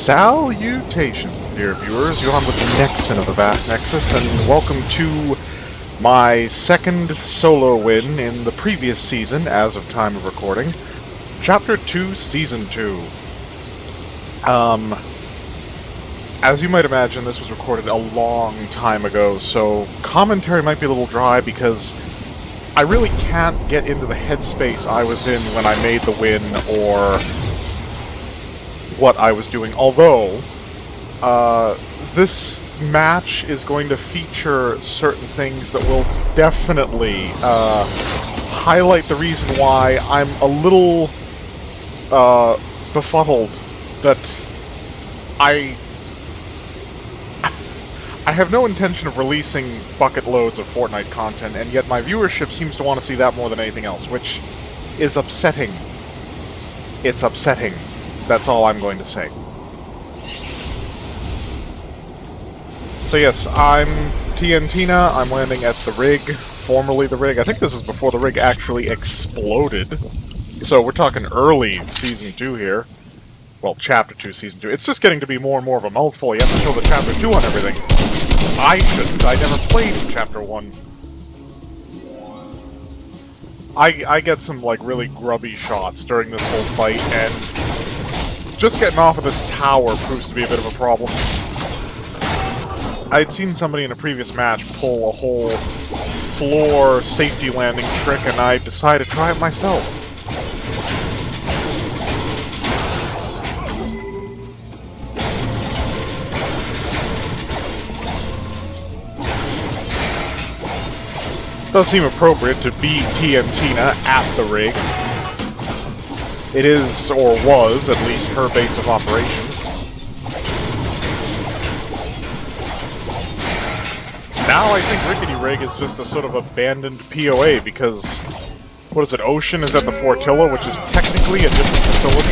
Salutations, dear viewers. You're on with Nexon of the Vast Nexus, and welcome to my second solo win in the previous season, as of time of recording. Chapter 2, Season 2. As you might imagine, this was recorded a long time ago, so commentary might be a little dry because I really can't get into the headspace I was in when I made the win, or what I was doing, although this match is going to feature certain things that will definitely highlight the reason why I'm a little befuddled that I have no intention of releasing bucket loads of Fortnite content, and yet my viewership seems to want to see that more than anything else, which is upsetting. It's upsetting. That's all I'm going to say. So yes, I'm TNTina. I'm landing at the rig, formerly the rig. I think this is before the rig actually exploded. So we're talking early Season 2 here. Well, Chapter 2, Season 2. It's just getting to be more and more of a mouthful. You have to show the Chapter 2 on everything. I shouldn't. I never played Chapter 1. I get some, like, really grubby shots during this whole fight, and just getting off of this tower proves to be a bit of a problem. I'd seen somebody in a previous match pull a whole floor safety landing trick, and I decided to try it myself. Does seem appropriate to be TNTina at the rig. It is, or was, at least her base of operations. Now I think Rickety Rig is just a sort of abandoned POA because, what is it, Ocean is at the Fortilla, which is technically a different facility.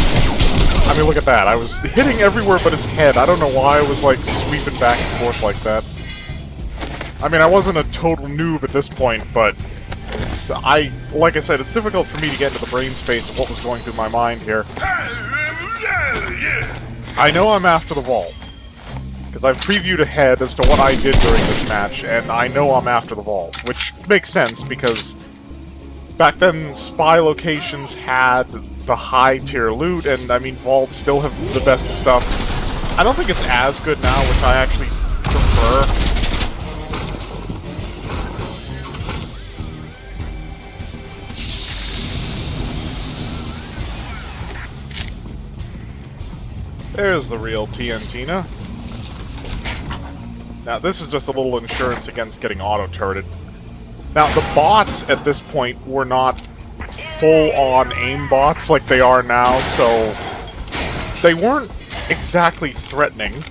I mean, look at that. I was hitting everywhere but his head. I don't know why I was, like, sweeping back and forth like that. I mean, I wasn't a total noob at this point, but like I said, it's difficult for me to get into the brain space of what was going through my mind here. I know I'm after the vault, because I've previewed ahead as to what I did during this match, and I know I'm after the vault, which makes sense, because back then, spy locations had the high-tier loot, and, I mean, vaults still have the best stuff. I don't think it's as good now, which I actually prefer. There's the real TNTina. Now, this is just a little insurance against getting auto-turreted. Now, the bots at this point were not full-on aim bots like they are now, so they weren't exactly threatening.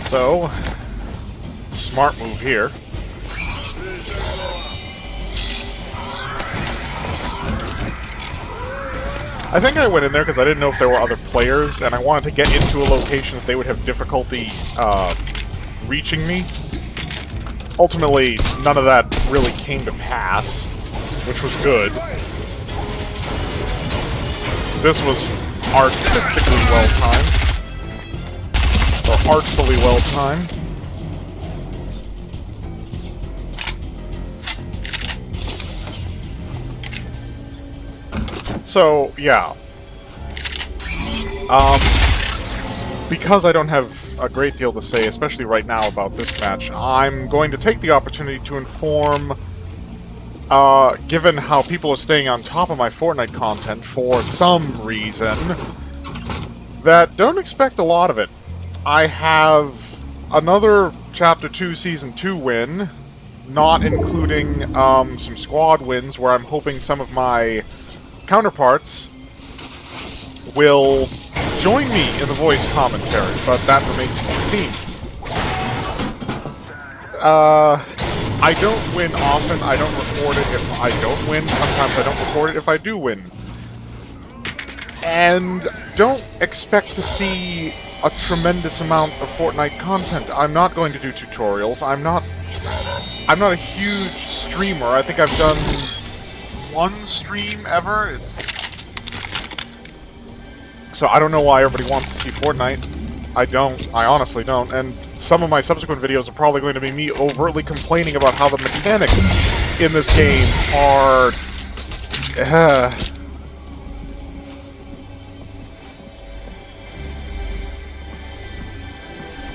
So, smart move here. I think I went in there because I didn't know if there were other players, and I wanted to get into a location that they would have difficulty reaching me. Ultimately, none of that really came to pass, which was good. This was artistically well-timed. Or artfully well-timed. So, yeah. Because I don't have a great deal to say, especially right now about this match, I'm going to take the opportunity to inform, given how people are staying on top of my Fortnite content for some reason, that don't expect a lot of it. I have another Chapter 2 Season 2 win, not including some squad wins where I'm hoping some of my counterparts will join me in the voice commentary, but that remains to be seen. I don't win often. I don't record it if I don't win. Sometimes I don't record it if I do win. And don't expect to see a tremendous amount of Fortnite content. I'm not going to do tutorials. I'm not a huge streamer. I think I've done one stream ever. So I don't know why everybody wants to see Fortnite. I don't. I honestly don't. And some of my subsequent videos are probably going to be me overtly complaining about how the mechanics in this game are...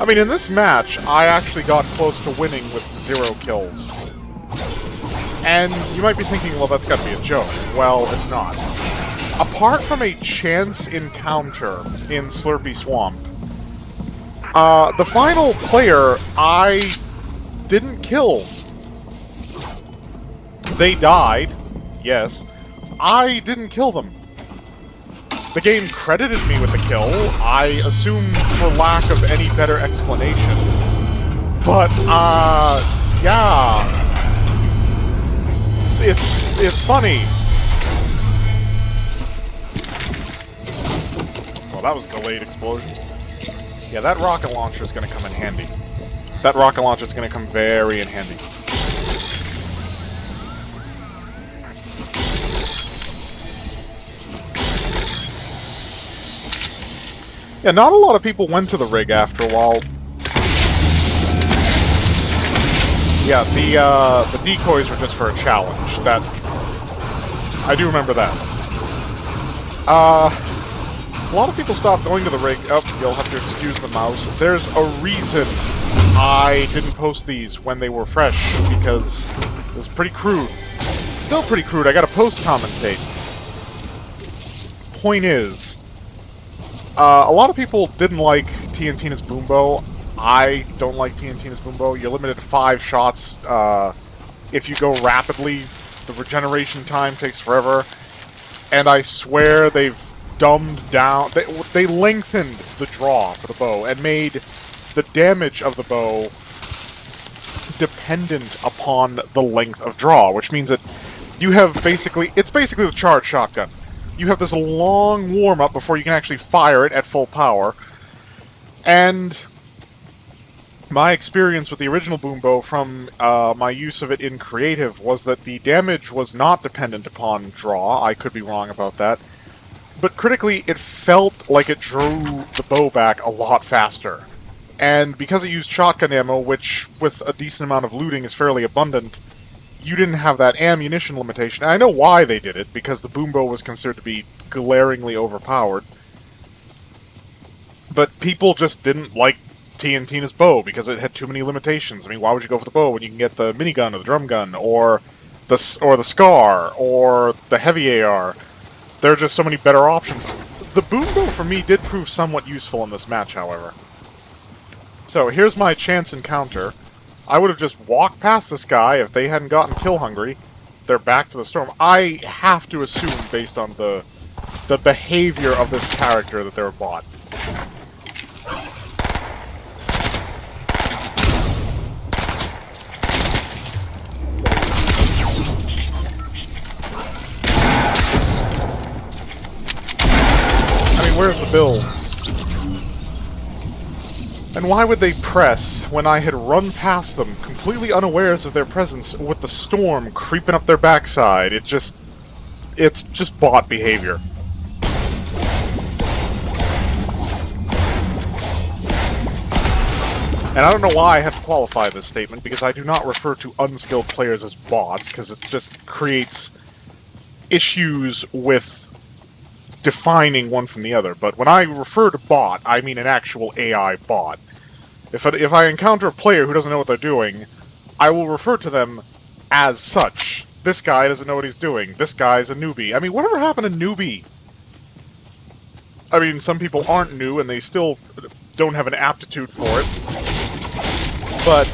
I mean, in this match, I actually got close to winning with 0 kills. And you might be thinking, well, that's gotta be a joke. Well, it's not. Apart from a chance encounter in Slurpy Swamp, the final player I didn't kill. They died, yes. I didn't kill them. The game credited me with the kill, I assume for lack of any better explanation. But, yeah. It's funny. Well, that was a delayed explosion. Yeah, that rocket launcher is going to come in handy. That rocket launcher is going to come very in handy. Yeah, not a lot of people went to the rig after a while. Yeah, the decoys were just for a challenge. That... I do remember that. A lot of people stopped going to the rig. Oh, you'll have to excuse the mouse. There's a reason I didn't post these when they were fresh, because it was pretty crude. Still pretty crude, I gotta post-commentate. Point is, a lot of people didn't like TNTina's Boombo. I don't like TNTina's Boombo. You're limited to 5 shots. If you go rapidly, the regeneration time takes forever. And I swear they've dumbed down... They lengthened the draw for the bow and made the damage of the bow dependent upon the length of draw, which means that you have basically... It's basically the charged shotgun. You have this long warm-up before you can actually fire it at full power. And my experience with the original Boombo from my use of it in creative was that the damage was not dependent upon draw. I could be wrong about that. But critically, it felt like it drew the bow back a lot faster. And because it used shotgun ammo, which with a decent amount of looting is fairly abundant, you didn't have that ammunition limitation. And I know why they did it, because the Boombo was considered to be glaringly overpowered. But people just didn't like TNTina's bow because it had too many limitations. I mean, why would you go for the bow when you can get the minigun or the drum gun or the SCAR or the heavy AR? There are just so many better options. The Boombo for me did prove somewhat useful in this match, however. So here's my chance encounter. I would have just walked past this guy if they hadn't gotten kill hungry. They're back to the storm. I have to assume, based on the behavior of this character, that they're a bot. I mean, where's the builds? And why would they press when I had run past them, completely unawares of their presence, with the storm creeping up their backside? It's just bot behavior. And I don't know why I have to qualify this statement, because I do not refer to unskilled players as bots, because it just creates issues with defining one from the other. But when I refer to bot, I mean an actual AI bot. If I encounter a player who doesn't know what they're doing, I will refer to them as such. This guy doesn't know what he's doing. This guy's a newbie. I mean, whatever happened to newbie? I mean, some people aren't new and they still don't have an aptitude for it. But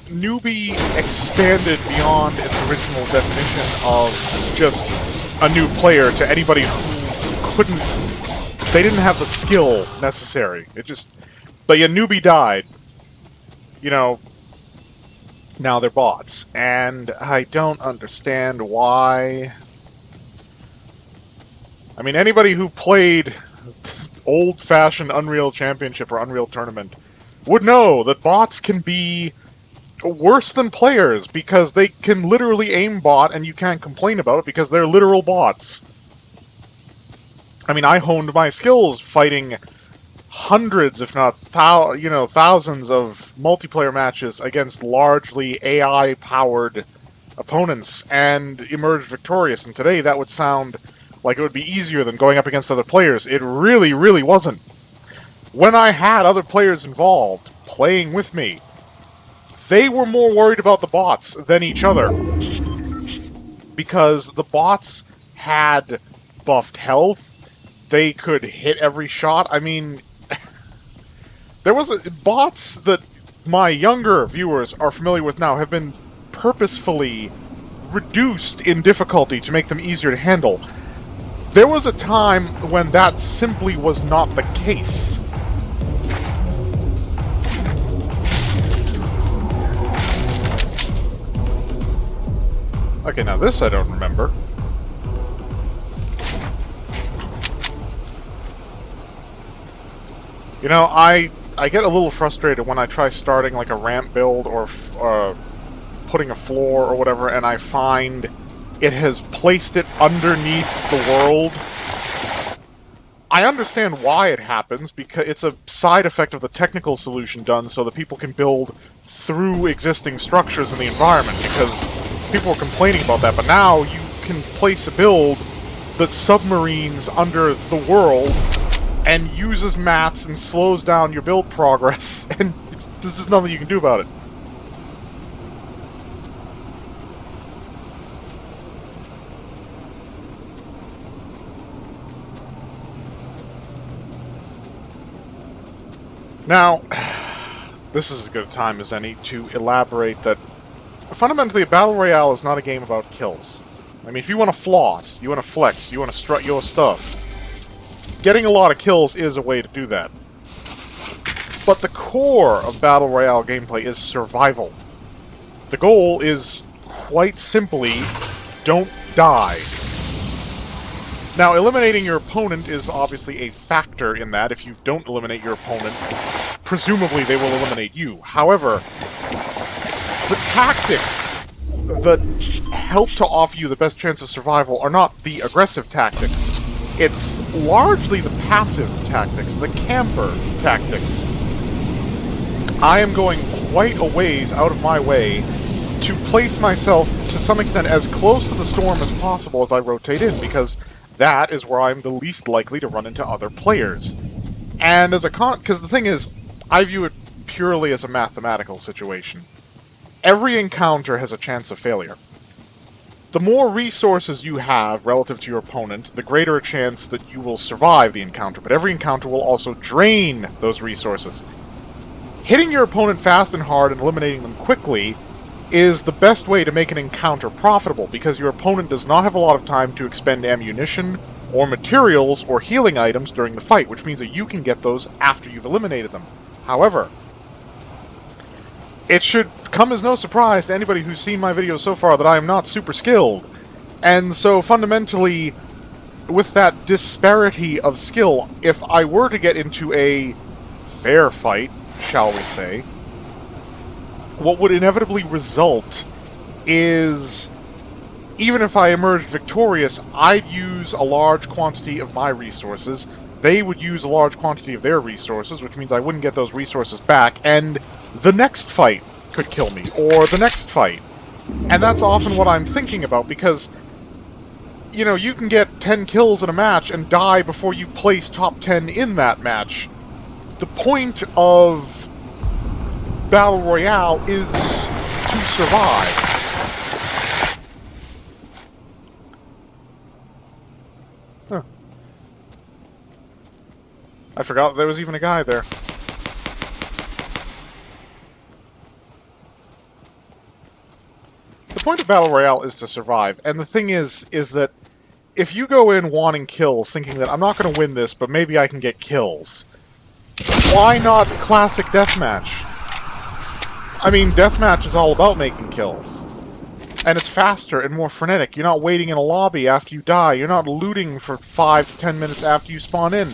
newbie expanded beyond its original definition of just a new player to anybody who couldn't... They didn't have the skill necessary. It just... But yeah, newbie died. You know, now they're bots. And I don't understand why... I mean, anybody who played old-fashioned Unreal Championship or Unreal Tournament would know that bots can be worse than players, because they can literally aimbot and you can't complain about it because they're literal bots. I mean, I honed my skills fighting hundreds, if not thousands of multiplayer matches against largely AI-powered opponents and emerged victorious. And today that would sound like it would be easier than going up against other players. It really, really wasn't. When I had other players involved, playing with me, they were more worried about the bots than each other. Because the bots had buffed health, they could hit every shot. I mean, there was bots that my younger viewers are familiar with now have been purposefully reduced in difficulty to make them easier to handle. There was a time when that simply was not the case. Okay, now this I don't remember. You know, I get a little frustrated when I try starting like a ramp build or putting a floor or whatever, and I find it has placed it underneath the world. I understand why it happens, because it's a side effect of the technical solution done so that people can build through existing structures in the environment, because people were complaining about that, but now you can place a build that submarines under the world and uses mats and slows down your build progress, and there's just nothing you can do about it. Now, this is as good a time as any to elaborate that fundamentally a Battle Royale is not a game about kills. I mean, if you want to floss, you want to flex, you want to strut your stuff, getting a lot of kills is a way to do that. But the core of Battle Royale gameplay is survival. The goal is, quite simply, don't die. Now, eliminating your opponent is obviously a factor in that. If you don't eliminate your opponent, presumably they will eliminate you. However, the tactics that help to offer you the best chance of survival are not the aggressive tactics. It's largely the passive tactics, the camper tactics. I am going quite a ways out of my way to place myself, to some extent, as close to the storm as possible as I rotate in, because that is where I'm the least likely to run into other players. And as a because the thing is, I view it purely as a mathematical situation. Every encounter has a chance of failure. The more resources you have relative to your opponent, the greater a chance that you will survive the encounter, but every encounter will also drain those resources. Hitting your opponent fast and hard and eliminating them quickly is the best way to make an encounter profitable, because your opponent does not have a lot of time to expend ammunition, or materials, or healing items during the fight, which means that you can get those after you've eliminated them. However, it should come as no surprise to anybody who's seen my videos so far that I am not super skilled. And so, fundamentally, with that disparity of skill, if I were to get into a fair fight, shall we say, what would inevitably result is, even if I emerged victorious, I'd use a large quantity of my resources, they would use a large quantity of their resources, which means I wouldn't get those resources back, and the next fight could kill me, or the next fight. And that's often what I'm thinking about, because, you know, you can get 10 kills in a match and die before you place top 10 in that match. The point of Battle Royale is to survive. Huh. I forgot there was even a guy there. The point of Battle Royale is to survive, and the thing is that if you go in wanting kills, thinking that I'm not going to win this, but maybe I can get kills, why not classic deathmatch? I mean, deathmatch is all about making kills. And it's faster and more frenetic. You're not waiting in a lobby after you die. You're not looting for 5 to 10 minutes after you spawn in.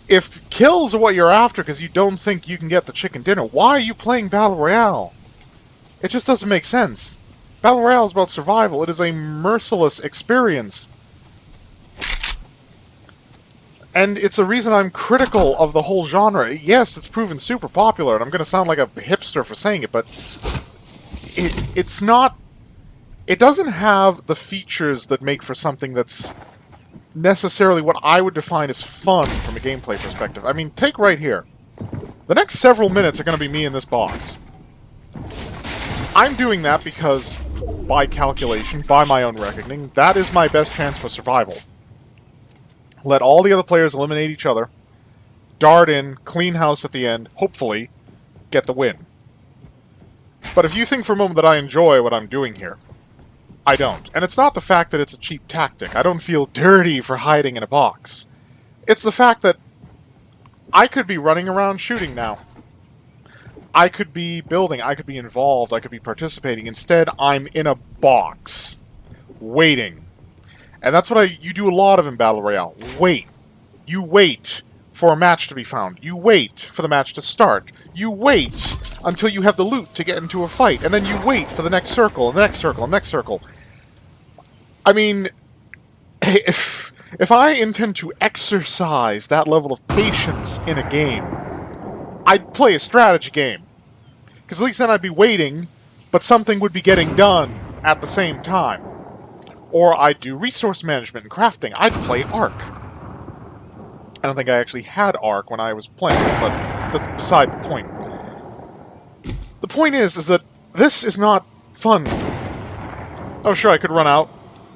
If kills are what you're after because you don't think you can get the chicken dinner, why are you playing Battle Royale? It just doesn't make sense. Battle Royale is about survival. It is a merciless experience. And it's the reason I'm critical of the whole genre. Yes, it's proven super popular, and I'm going to sound like a hipster for saying it, but it's not... It doesn't have the features that make for something that's necessarily what I would define as fun from a gameplay perspective. I mean, take right here. The next several minutes are going to be me in this box. I'm doing that because, by calculation, by my own reckoning, that is my best chance for survival. Let all the other players eliminate each other, dart in, clean house at the end, hopefully, get the win. But if you think for a moment that I enjoy what I'm doing here, I don't. And it's not the fact that it's a cheap tactic. I don't feel dirty for hiding in a box. It's the fact that I could be running around shooting now. I could be building, I could be involved, I could be participating. Instead, I'm in a box, waiting. And that's what you do a lot of in Battle Royale. Wait. You wait for a match to be found. You wait for the match to start. You wait until you have the loot to get into a fight. And then you wait for the next circle, and the next circle, and the next circle. I mean, if I intend to exercise that level of patience in a game, I'd play a strategy game. Because at least then I'd be waiting, but something would be getting done at the same time. Or I'd do resource management and crafting. I'd play Ark. I don't think I actually had Ark when I was playing this, but that's beside the point. The point is that this is not fun. Oh, sure, I could run out,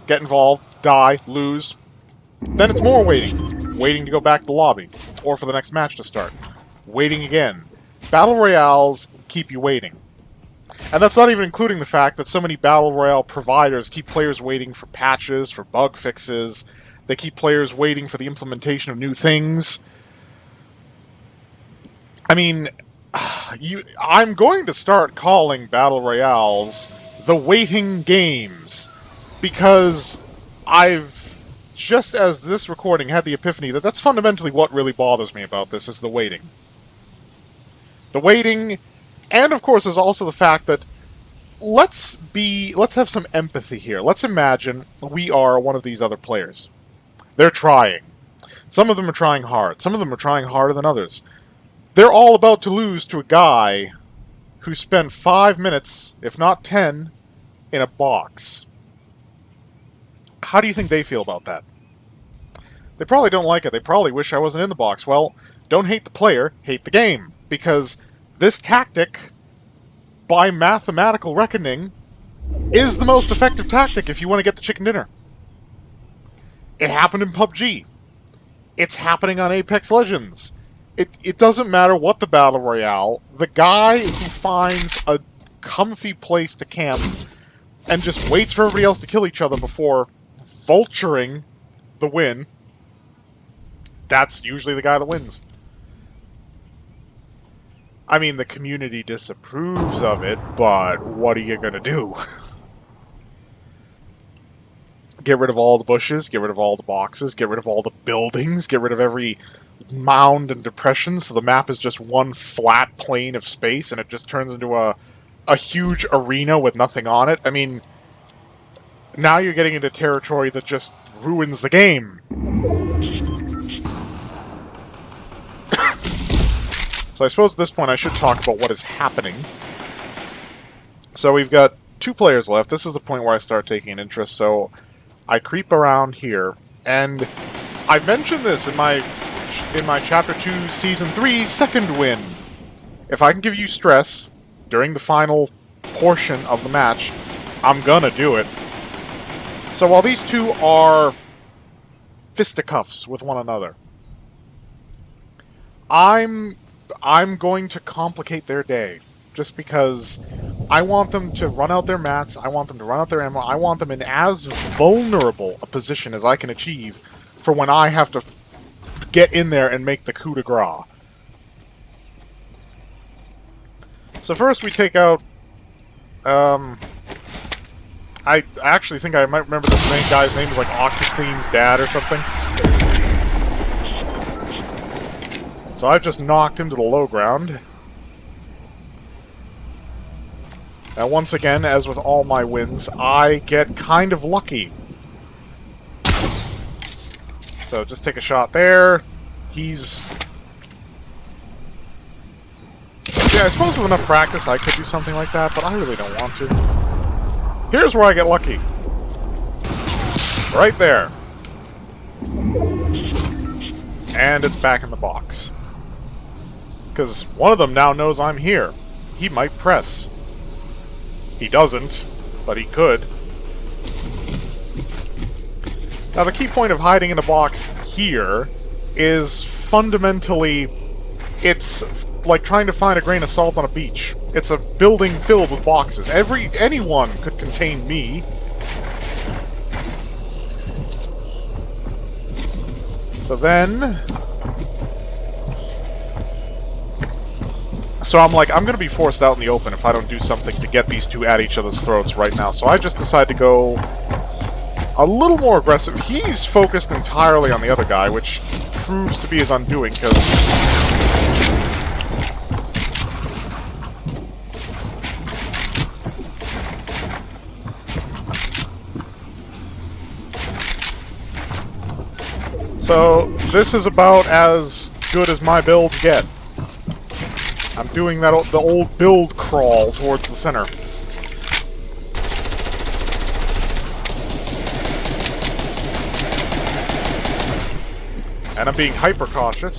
get involved, die, lose. Then it's more waiting. Waiting to go back to the lobby. Or for the next match to start. Waiting again. Battle Royales keep you waiting. And that's not even including the fact that so many Battle Royale providers keep players waiting for patches, for bug fixes. They keep players waiting for the implementation of new things. I mean, I'm going to start calling Battle Royales the waiting games. Because I've, just as this recording had the epiphany that that's fundamentally what really bothers me about this, is the waiting. The waiting... And, of course, there's also the fact that let's have some empathy here. Let's imagine we are one of these other players. They're trying. Some of them are trying hard. Some of them are trying harder than others. They're all about to lose to a guy who spent 5 minutes, if not 10, in a box. How do you think they feel about that? They probably don't like it. They probably wish I wasn't in the box. Well, don't hate the player, hate the game. Because... this tactic, by mathematical reckoning, is the most effective tactic if you want to get the chicken dinner. It happened in PUBG. It's happening on Apex Legends. It doesn't matter what the Battle Royale, the guy who finds a comfy place to camp and just waits for everybody else to kill each other before vulturing the win, that's usually the guy that wins. I mean, the community disapproves of it, but what are you gonna do? Get rid of all the bushes, get rid of all the boxes, get rid of all the buildings, get rid of every mound and depression, so the map is just one flat plane of space, and it just turns into a huge arena with nothing on it. I mean, now you're getting into territory that just ruins the game. So I suppose at this point I should talk about what is happening. So we've got 2 players left. This is the point where I start taking an interest. So I creep around here, and I've mentioned this in my Chapter 2, Season 3 second win. If I can give you stress during the final portion of the match, I'm gonna do it. So while these 2 are fisticuffs with one another, I'm going to complicate their day, just because I want them to run out their mats, I want them to run out their ammo, I want them in as vulnerable a position as I can achieve for when I have to get in there and make the coup de grace. So first we take out, I actually think I might remember this main guy's name is like OxyClean's dad or something. So I've just knocked him to the low ground. Now, once again, as with all my wins, I get kind of lucky. So, just take a shot there. He's... Yeah, I suppose with enough practice I could do something like that, but I really don't want to. Here's where I get lucky. Right there. And it's back in the box. Because one of them now knows I'm here. He might press. He doesn't, but he could. Now, the key point of hiding in a box here is fundamentally, it's like trying to find a grain of salt on a beach. It's a building filled with boxes. Anyone could contain me. So then... So I'm like, I'm going to be forced out in the open if I don't do something to get these two at each other's throats right now. So I just decide to go a little more aggressive. He's focused entirely on the other guy, which proves to be his undoing, because... So, this is about as good as my builds get. I'm doing the old build crawl towards the center. And I'm being hyper cautious.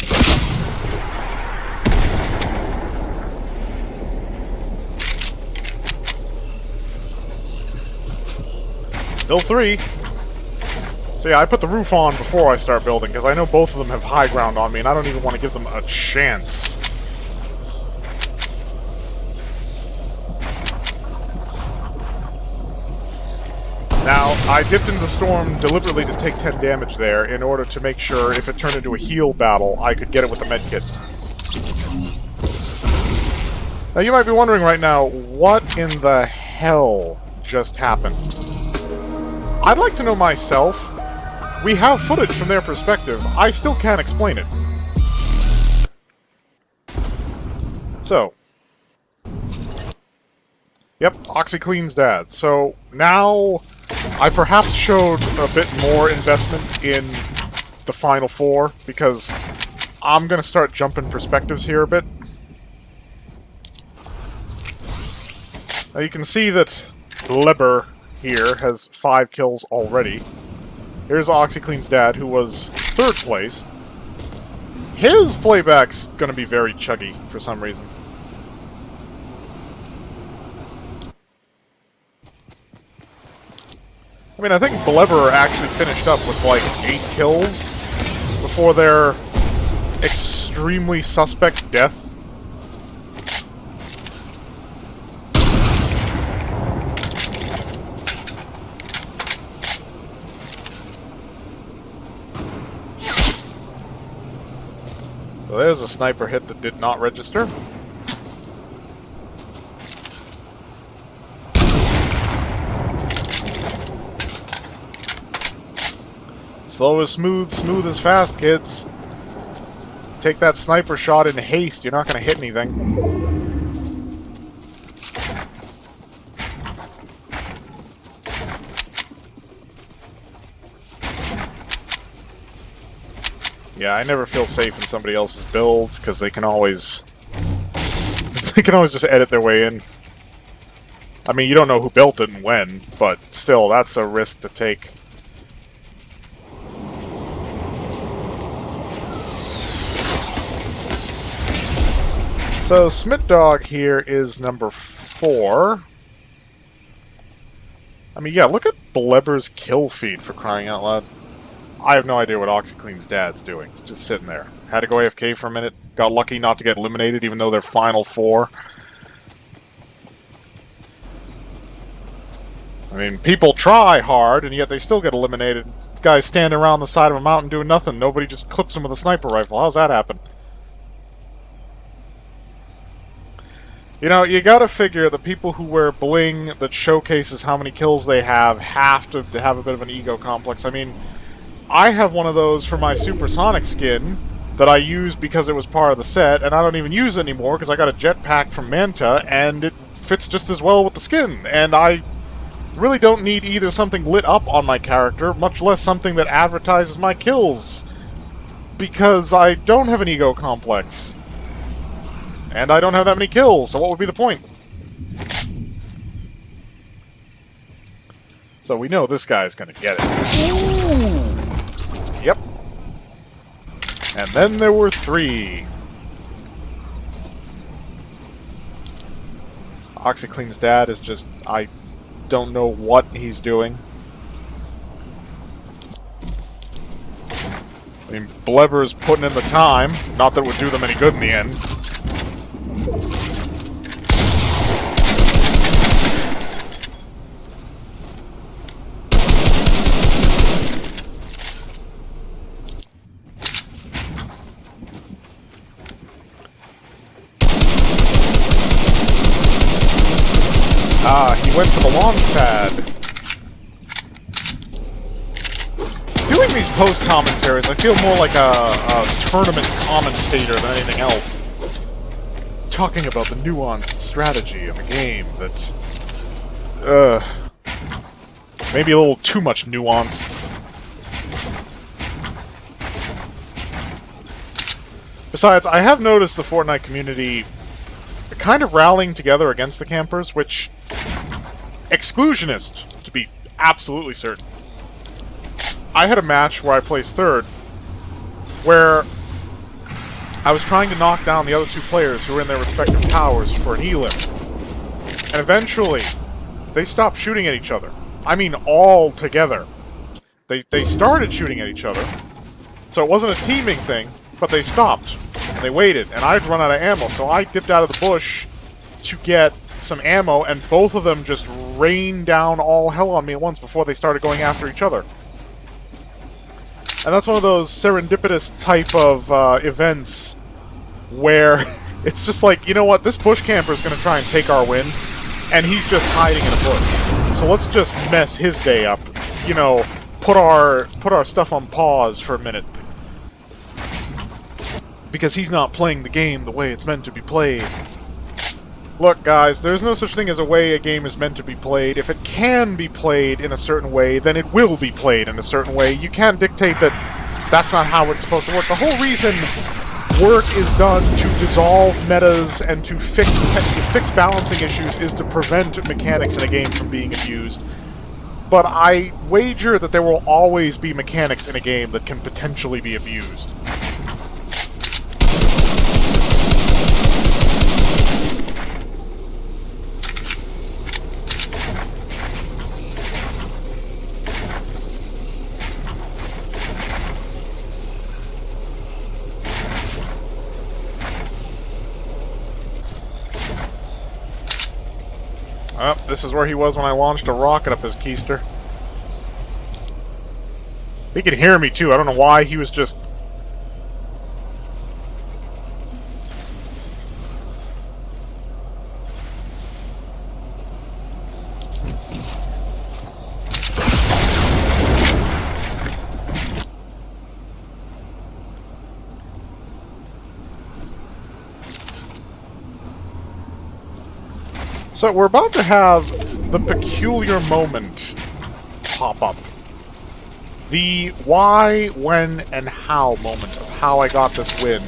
Still 3. So yeah, I put the roof on before I start building, because I know both of them have high ground on me, and I don't even want to give them a chance. Now, I dipped into the storm deliberately to take 10 damage there in order to make sure if it turned into a heal battle, I could get it with the medkit. Now, you might be wondering right now, what in the hell just happened? I'd like to know myself. We have footage from their perspective. I still can't explain it. So. Yep, OxyClean's dad. So, now I perhaps showed a bit more investment in the Final Four, because I'm going to start jumping perspectives here a bit. Now you can see that Leber here has 5 kills already. Here's OxyClean's dad, who was 3rd place. His playback's gonna be very chuggy for some reason. I mean, I think Bleber actually finished up with like 8 kills before their extremely suspect death. So there's a sniper hit that did not register. Slow is smooth, smooth is fast, kids. Take that sniper shot in haste, you're not going to hit anything. Yeah, I never feel safe in somebody else's builds, because they can always... just edit their way in. I mean, you don't know who built it and when, but still, that's a risk to take. So, Smith-Dog here is number 4. I mean, yeah, look at Bleber's kill feed, for crying out loud. I have no idea what OxyClean's dad's doing. He's just sitting there. Had to go AFK for a minute. Got lucky not to get eliminated, even though they're Final 4. I mean, people try hard, and yet they still get eliminated. This guy's standing around the side of a mountain doing nothing. Nobody just clips him with a sniper rifle. How's that happen? You know, you gotta figure the people who wear bling that showcases how many kills they have to have a bit of an ego complex. I mean, I have one of those for my supersonic skin that I used because it was part of the set, and I don't even use it anymore because I got a jetpack from Manta, and it fits just as well with the skin, and I really don't need either something lit up on my character, much less something that advertises my kills, because I don't have an ego complex. And I don't have that many kills, so what would be the point? So we know this guy's gonna get it. Ooh. Yep. And then there were 3. OxyClean's dad is just... I don't know what he's doing. I mean, Blebber's putting in the time. Not that it would do them any good in the end. He went to the launch pad. Doing these post-commentaries, I feel more like a tournament commentator than anything else. Talking about the nuanced strategy of a game that... maybe a little too much nuance. Besides, I have noticed the Fortnite community kind of rallying together against the campers, which... exclusionist, to be absolutely certain. I had a match where I placed 3rd, where I was trying to knock down the other 2 players who were in their respective towers for an elim. And eventually, they stopped shooting at each other. I mean, all together. They started shooting at each other, so it wasn't a teaming thing, but they stopped. They waited, and I'd run out of ammo, so I dipped out of the bush to get some ammo, and both of them just rained down all hell on me at once before they started going after each other. And that's one of those serendipitous type of events where it's just like, you know what, this bush camper is going to try and take our win, and he's just hiding in a bush. So let's just mess his day up. You know, put our stuff on pause for a minute. Because he's not playing the game the way it's meant to be played. Look, guys, there's no such thing as a way a game is meant to be played. If it can be played in a certain way, then it will be played in a certain way. You can't dictate that that's not how it's supposed to work. The whole reason work is done to dissolve metas and to fix balancing issues is to prevent mechanics in a game from being abused. But I wager that there will always be mechanics in a game that can potentially be abused. Oh, this is where he was when I launched a rocket up his keister. He could hear me too. I don't know why. He was just... So we're about to have the peculiar moment pop up. The why, when, and how moment of how I got this win.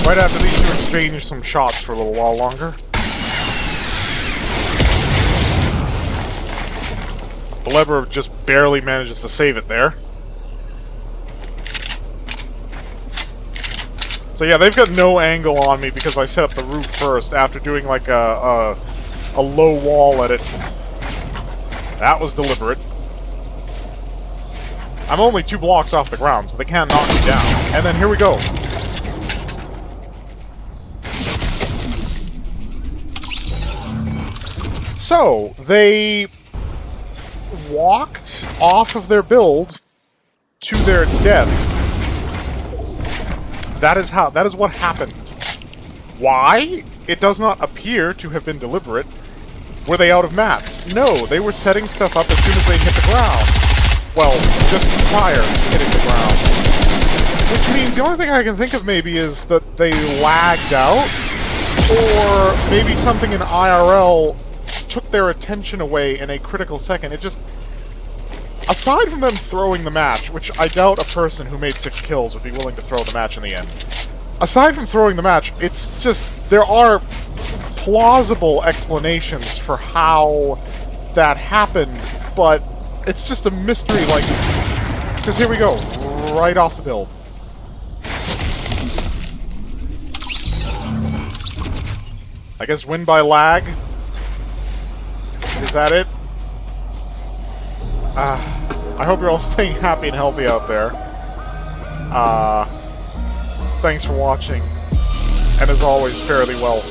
Right after these two exchange some shots for a little while longer. Blebber just barely manages to save it there. So yeah, they've got no angle on me because I set up the roof first after doing like a low wall at it. That was deliberate. I'm only 2 blocks off the ground, so they can't knock me down. And then here we go. So, they walked off of their build to their death. That is what happened. Why? It does not appear to have been deliberate. Were they out of mats? No, they were setting stuff up as soon as they hit the ground. Well, just prior to hitting the ground. Which means the only thing I can think of maybe is that they lagged out, or maybe something in IRL took their attention away in a critical second. It just... Aside from them throwing the match, which I doubt a person who made 6 kills would be willing to throw the match in the end. Aside from throwing the match, it's just... There are plausible explanations for how that happened, but it's just a mystery, like... Because here we go, right off the build. I guess win by lag. Is that it? I hope you're all staying happy and healthy out there. Thanks for watching. And as always, fare thee well.